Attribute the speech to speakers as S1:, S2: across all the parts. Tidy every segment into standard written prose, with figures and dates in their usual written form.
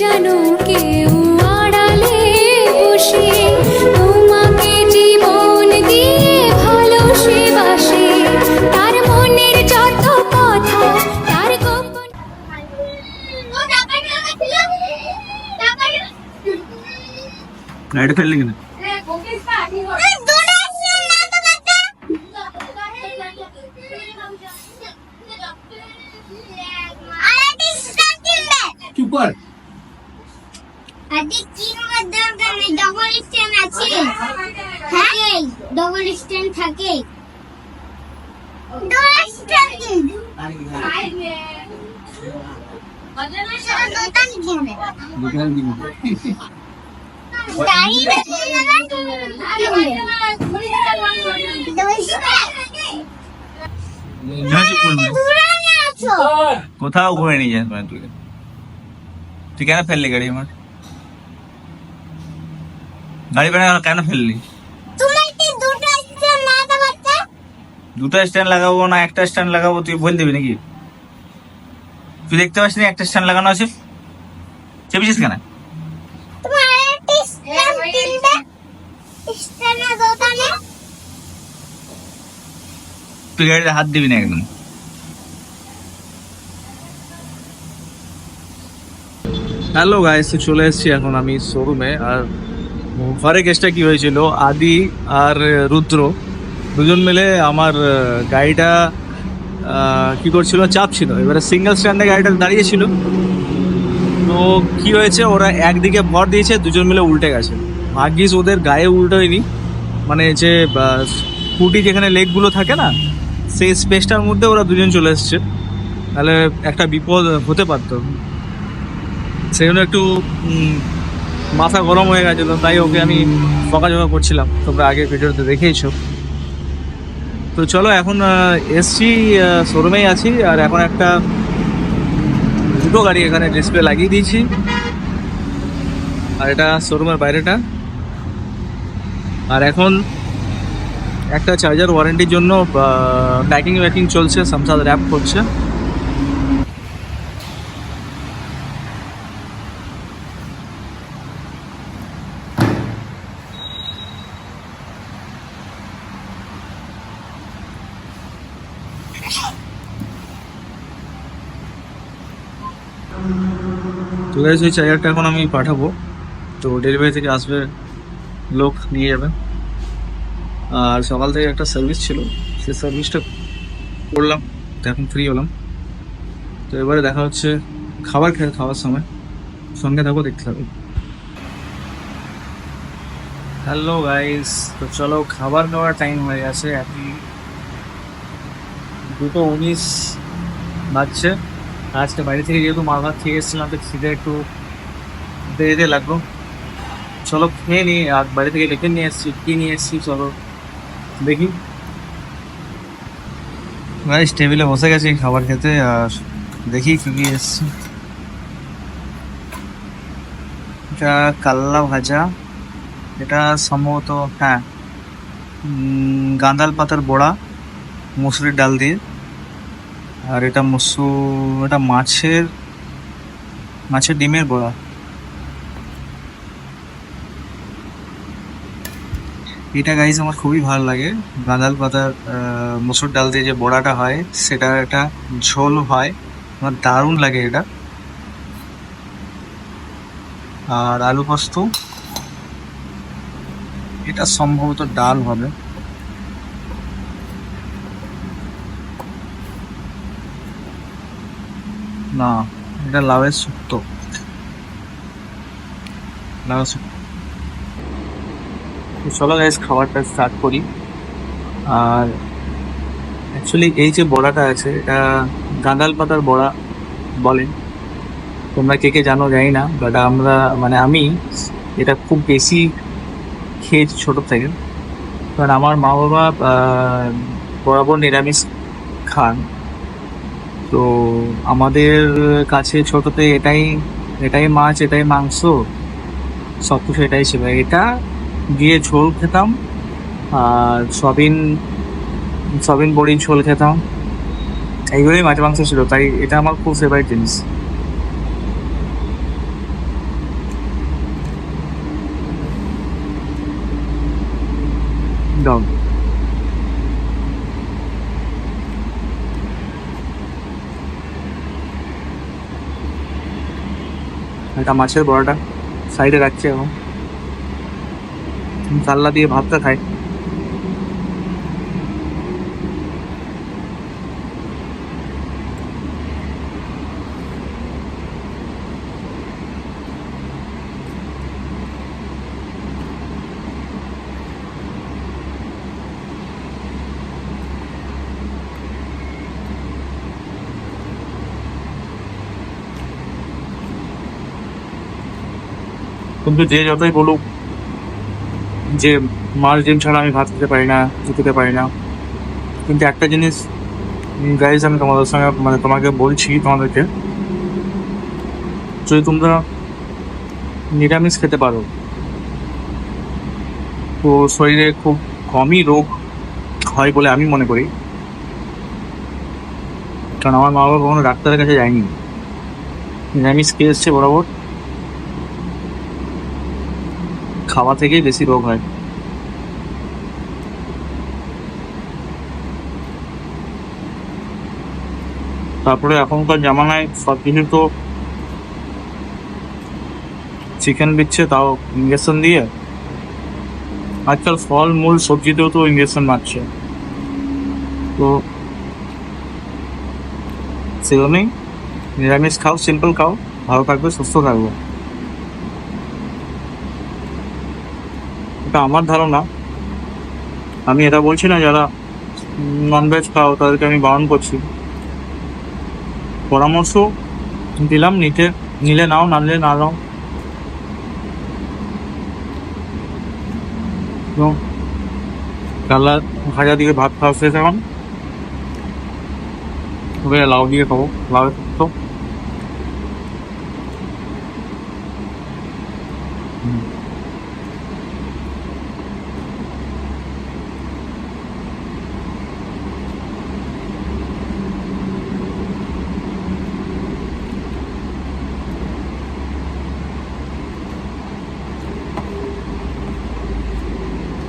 S1: জানো কেউ আড়ালে বসে তোমাকে জীবন দিয়ে ভালোবাসে, তার মনের যত কথা তার গোপন।
S2: লাইট ফেললি কিনা? চুপ কর।
S3: আদি কি মধ্যে গানে ডবল স্ট্যান্ড আছে? হ্যাঁ ডবল স্ট্যান্ড থাকে। ডবল স্ট্যান্ড কিন্তু দোকান কিনে
S2: দোকান দিবি।
S3: গাড়ি
S2: কোথাও ঘুরে নিয়ে যাস তুই? তুই কেন ফেললি গাড়ি আমার? গাড়ি কেন ফেললি? দুটো স্ট্যান্ড লাগাবো না একটা স্ট্যান্ড লাগাবো তুই বল দিবি নাকি? তুই দেখতে পাচ্ছিস না একটা স্ট্যান্ড লাগানো আছে? চেপেছিস কেন? তুই গাড়িতে হাত দিবি না একদম। হ্যালো গাইস, চলে এসেছি এখন আমি শোরুমে। আর ঘরে কেসটা কি হয়েছিল, আদি আর রুদ্র দুজন মিলে আমার গাড়িটা কি করছিল, চাপ ছিল। এবারে সিঙ্গেল স্ট্যান্ডে গাড়িটা দাঁড়িয়েছিল, তো কি হয়েছে ওরা একদিকে ভর দিয়েছে, দুজন মিলে উল্টে গেছে। ভাগ্যিস ওদের গায়ে উল্টোয়নি, মানে যে স্কুটি যেখানে লেগগুলো থাকে না সেই স্পেসটার মধ্যে ওরা দুজন চলে এসছে, তাহলে একটা বিপদ হতে পারতো। সেই জন্য একটু মাথা গরম হয়ে গেছিলো, তাই ওকে আমি বকাঝকা করছিলাম, তোমরা আগে ভিডিওতে দেখেইছো। তো চলো এখন এসছি, শোরুমেই আছি। আর এখন একটা দুটো গাড়ি এখানে ডিসপ্লে লাগিয়ে দিয়েছি, আর এটা শোরুমের বাইরেটা। আর এখন একটা চার্জার ওয়ারেন্টির জন্য প্যাকিং চলছে, সামসাদ র্যাপ করছে। তো গাইস ওই চার্জারটা এখন আমি পাঠাবো, তো ডেলিভারি থেকে আসবে, লোক নিয়ে যাবে। আর সকাল থেকে একটা সার্ভিস ছিল, সেই সার্ভিসটা করলাম, তো এখন ফ্রি হলাম। তো এবারে দেখা হচ্ছে খাওয়ার সময়, সঙ্গে থাকো, দেখতে থাকো। হ্যালো গাইস, তো চলো খাবার খাওয়ার টাইম হয়ে গেছে, এখন 2:19 বাজছে। আজকে বাড়ি থেকে যেহেতু মাল ভাত খেয়ে এসেছিলাম, তো খিদে একটু দেরিতে লাগলো। চলো খেয়ে নিই। আর বাড়ি থেকে ডেকে নিয়ে এসেছি, কি নিয়ে এসেছি চলো দেখি। গাইস টেবিলে বসে গেছি খাবার খেতে, আর দেখি কি কি এসেছি। এটা কাল্লা ভাজা, এটা সম্ভবত হ্যাঁ গাঁদাল পাতার বড়া মুসুরির ডাল দিয়ে। আর এটা এটা মাছের ডিমের বড়া। এটা গাইজ আমার খুবই ভালো লাগে, গাঁদাল পাতার মসুর ডাল দিয়ে যে বড়াটা হয় সেটা একটা ঝোল হয়, আমার দারুণ লাগে এটা। আর আলু পোস্ত, এটা সম্ভবত ডাল হবে। না, এটা লাউয়ের শুক্তো। চলো গাইস খাবারটা স্টার্ট করি। আর অ্যাকচুয়ালি এই যে বড়াটা আছে এটা গাঁদাল পাতার বড়া বলেন, তোমরা কে কে জানো জানি না, বাট আমি এটা খুব বেশি খেয়েছি ছোট থেকে, কারণ আমার মা বাবা বরাবর নিরামিষ খান। তো আমাদের কাছে ছোটতে এটাই মাছ, এটাই মাংস, সব কিছু এটাই ছিল। এটা দিয়ে ঝোল খেতাম, আর সবিন বড়ির ঝোল খেতাম, এইগুলোই মাছ মাংস ছিল, তাই এটা আমার খুব ফেভারিট জিনিস। ডাউন। একটা মাছের বড়াটা সাইডে রাখছি এখন, কাল্লা দিয়ে ভাতটা খাই। কিন্তু যে যতই বলুক যে মাছ ডিম ছাড়া আমি ভাত খেতে পারি না, খেতে পারি না, কিন্তু একটা জিনিস গাইজ আমি তোমাদের সঙ্গে মানে তোমাকে বলছি, তোমাদেরকে, যদি তোমরা নিরামিষ খেতে পারো তো শরীরে খুব কমই রোগ হয় বলে আমি মনে করি। কারণ আমার মা বাবা কখনো ডাক্তারের কাছে যায়নি, নিরামিষ খেয়ে এসছে বরাবর, খাওয়া থেকেই বেশি রোগ হয়। তারপরে এখনকার জামানায় সব কিছু তো চিকেন দিচ্ছে, তাও ইঞ্জেকশন দিয়ে। আজকাল ফল মূল সবজিতেও তো ইঞ্জেকশন মারছে, তো সেজন্যই নিরামিষ খাও, সিম্পল খাও, ভালো থাকবে, সুস্থ থাকবে। এটা আমার ধারণা, আমি এটা বলছি না যারা ননভেজ খাও তাদেরকে আমি বারণ করছি। পরামর্শ দিলাম, নিলে নাও, না নিলে না নাও। কাল্লা ভাজা দিয়ে ভাত খাওয়া শেষ এখন, ওকে লাউ দিয়ে খাবো, লাউ তো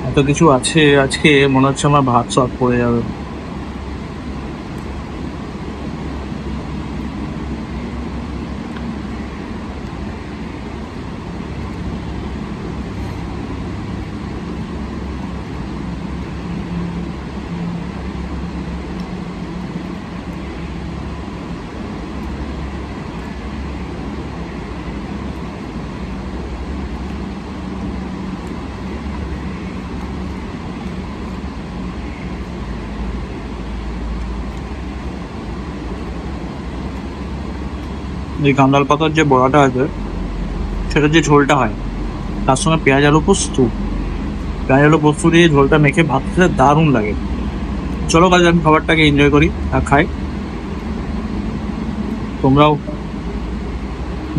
S2: এত কিছু আছে আজকে, মনে হচ্ছে আমার ভাত শর্ট পড়ে যাবে। এই কাঁদাল পাতার যে বড়াটা আছে সেটা যে ঝোলটা হয়, তার সঙ্গে পেঁয়াজ আলু পোস্ত, পেঁয়াজ আলু পোস্ত দিয়ে ঝোলটা মেখে ভাত খেতে দারুণ লাগে। চলো কাজ আমি খাবারটাকে এনজয় করি আর খাই। তোমরাও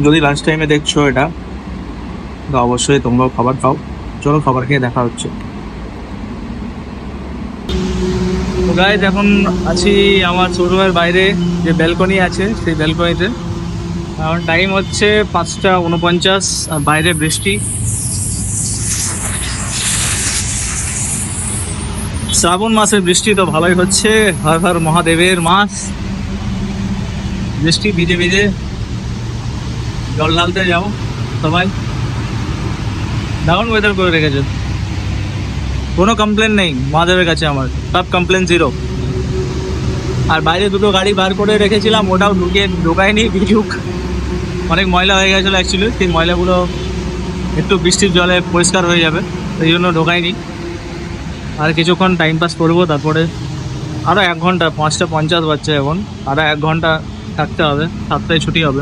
S2: যদি লাঞ্চ টাইমে দেখছো এটা, তো অবশ্যই তোমরাও খাবার খাও। চলো খাবার খেয়ে দেখা হচ্ছে। তো গাইজ এখন আছি আমার শোরুমের বাইরে, যে ব্যালকনি আছে সেই ব্যালকনিতে। এখন টাইম হচ্ছে 5:49 আর বাইরে বৃষ্টি। শ্রাবণ মাসের বৃষ্টি তো ভালোই হচ্ছে, হর হর মহাদেবের মাস। বৃষ্টি ভিজে ভিজে জল ঢালতে যাও সবাই, দারুণ ওয়েদার করে রেখেছে, কোনো কমপ্লেন নেই মহাদেবের কাছে, আমার সব কমপ্লেন জিরো। আর বাইরে দুটো গাড়ি বার করে রেখেছিলাম, ওটাও ঢুকায়নি, ভিজুক, অনেক ময়লা হয়ে গেছিলো অ্যাকচুয়ালি, সেই ময়লাগুলো একটু বৃষ্টির জলে পরিষ্কার হয়ে যাবে, সেই জন্য ঢোকায়নি। আর কিছুক্ষণ টাইম পাস করবো, তারপরে আরও 1 ঘন্টা, 5:50 বাজছে এখন, আরও 1 ঘন্টা থাকতে হবে, 7টায় ছুটি হবে।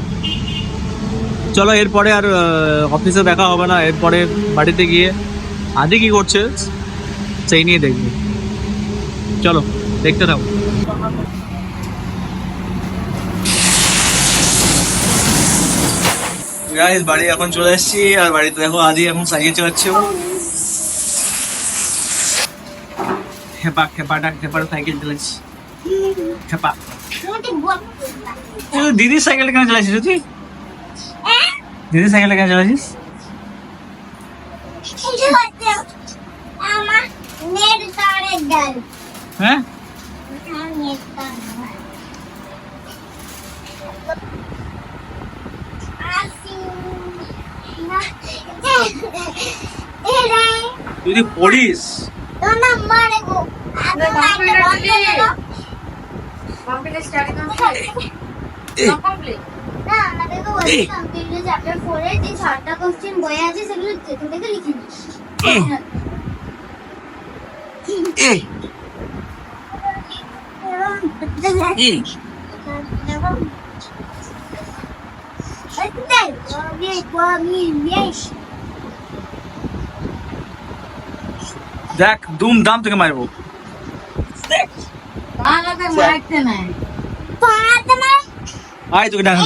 S2: চলো এরপরে আর অফিসে দেখা হবে না, এরপরে বাড়িতে গিয়ে আদি কী করছে সেই নিয়ে দেখবো। চলো দেখতে থাকো। গাইস বাড়ি এখন চলে এসেছি, আর বাড়িতে দেখো আদি এখন সাইকেল চালাচ্ছে। খেপা সাইকেল চালাচ্ছি, খেপা। দিদির সাইকেল কেন চালাচ্ছিস তুই? দিদির সাইকেলটা কেন চালাচ্ছিস?
S3: নেট তারের ডাল
S2: হ্যাঁ
S3: নেট তার আসি না
S2: তুই যদি পড়িস
S3: তো না মারে গো না আমাদের তো ওই কম্পিউটার চ্যাপ্টার 4 এর যে 6টা কোশ্চেন বই আছে সেগুলো দেখে দেখে লিখে নিস
S2: দেখ দুম দাম থেকে মারবো আয় তোকে ডাকা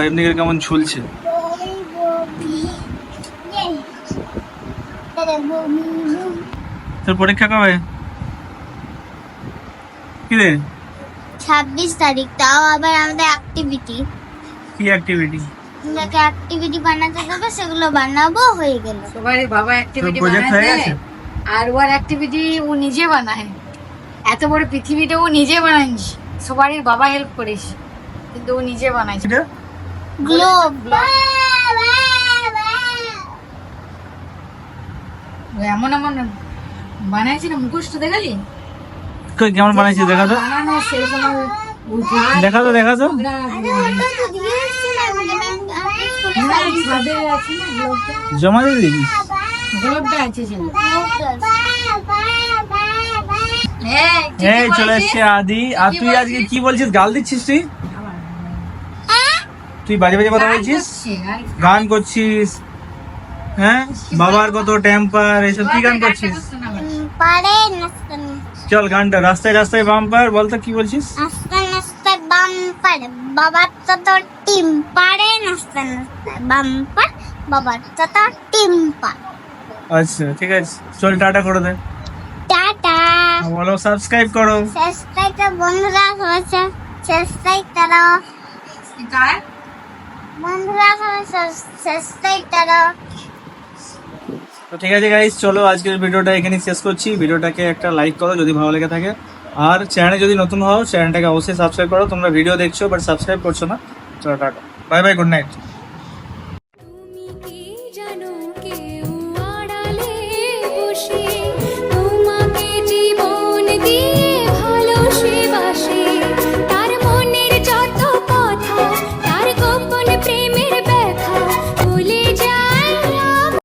S2: এমনি করে কেমন ঝুলছে তোর পরীক্ষা কবে কি রে
S3: 26 তারিখ তাও আবার আমাদের অ্যাক্টিভিটি
S2: কি অ্যাক্টিভিটি
S3: যাকে অ্যাক্টিভিটি বানাতে দেবে সেগুলো বানাবো হয়ে গেল
S4: সবারই বাবা অ্যাক্টিভিটি
S2: তোর project হয়ে গেছে?
S4: আর ওর অ্যাক্টিভিটি ও নিজে বানায় এত বড় পৃথিবীটা ও নিজে বানাইস সবারই বাবা হেল্প করিস কিন্তু ও নিজে বানাইছে
S2: এটা
S3: গ্লোব
S4: ও এমন এমন বানাইছে না মুখোশটা দেখালি
S2: কই কেমন বানাইছিস দেখা তো
S4: বানানো সেই সময়
S2: দেখা তো দেখা তো
S4: ছাদে আছে না গ্লোবটা
S2: জমা দিয়ে দিবি
S4: গ্লোবটা আছে ছিল
S2: এই চলে এসছে আদি আর তুই আজকে কি বলছিস গাল দিচ্ছিস তুই বাজে বাজে কথা বলছিস গান করছিস হ্যাঁ বাবার কত টেম্পার এইসব কি গান করছিস
S3: পারে নাস্তা
S2: চল গানটা রাস্তায় রাস্তায় বাম্পার বলতো কি বলছিস
S3: নাস্তা নাস্তা বাম্পার বাবার তো তোর টিম পারে নাস্তা নাস্তা বাম্পার বাবার তো তোর টিম পার
S2: আচ্ছা ঠিক আছে চল টাটা করে দে
S3: টাটা
S2: বলো সাবস্ক্রাইব করো
S3: সাবস্ক্রাইব বন্ধুরা হয়েছে সাবস্ক্রাইব করো বন্ধুরা সাবস্ক্রাইব করো
S2: তো ঠিক আছে গাইস চলো আজকের ভিডিওটা এখানেই শেষ করছি ভিডিওটাকে একটা লাইক করো যদি ভালো লেগে থাকে আর চ্যানেলে যদি নতুন হও চ্যানেলটাকে অবশ্যই সাবস্ক্রাইব করো তোমরা ভিডিও দেখছো বাট সাবস্ক্রাইব করছো না চলো tata bye bye good night
S1: তুমি কি জানো কেউ আড়ালে বসে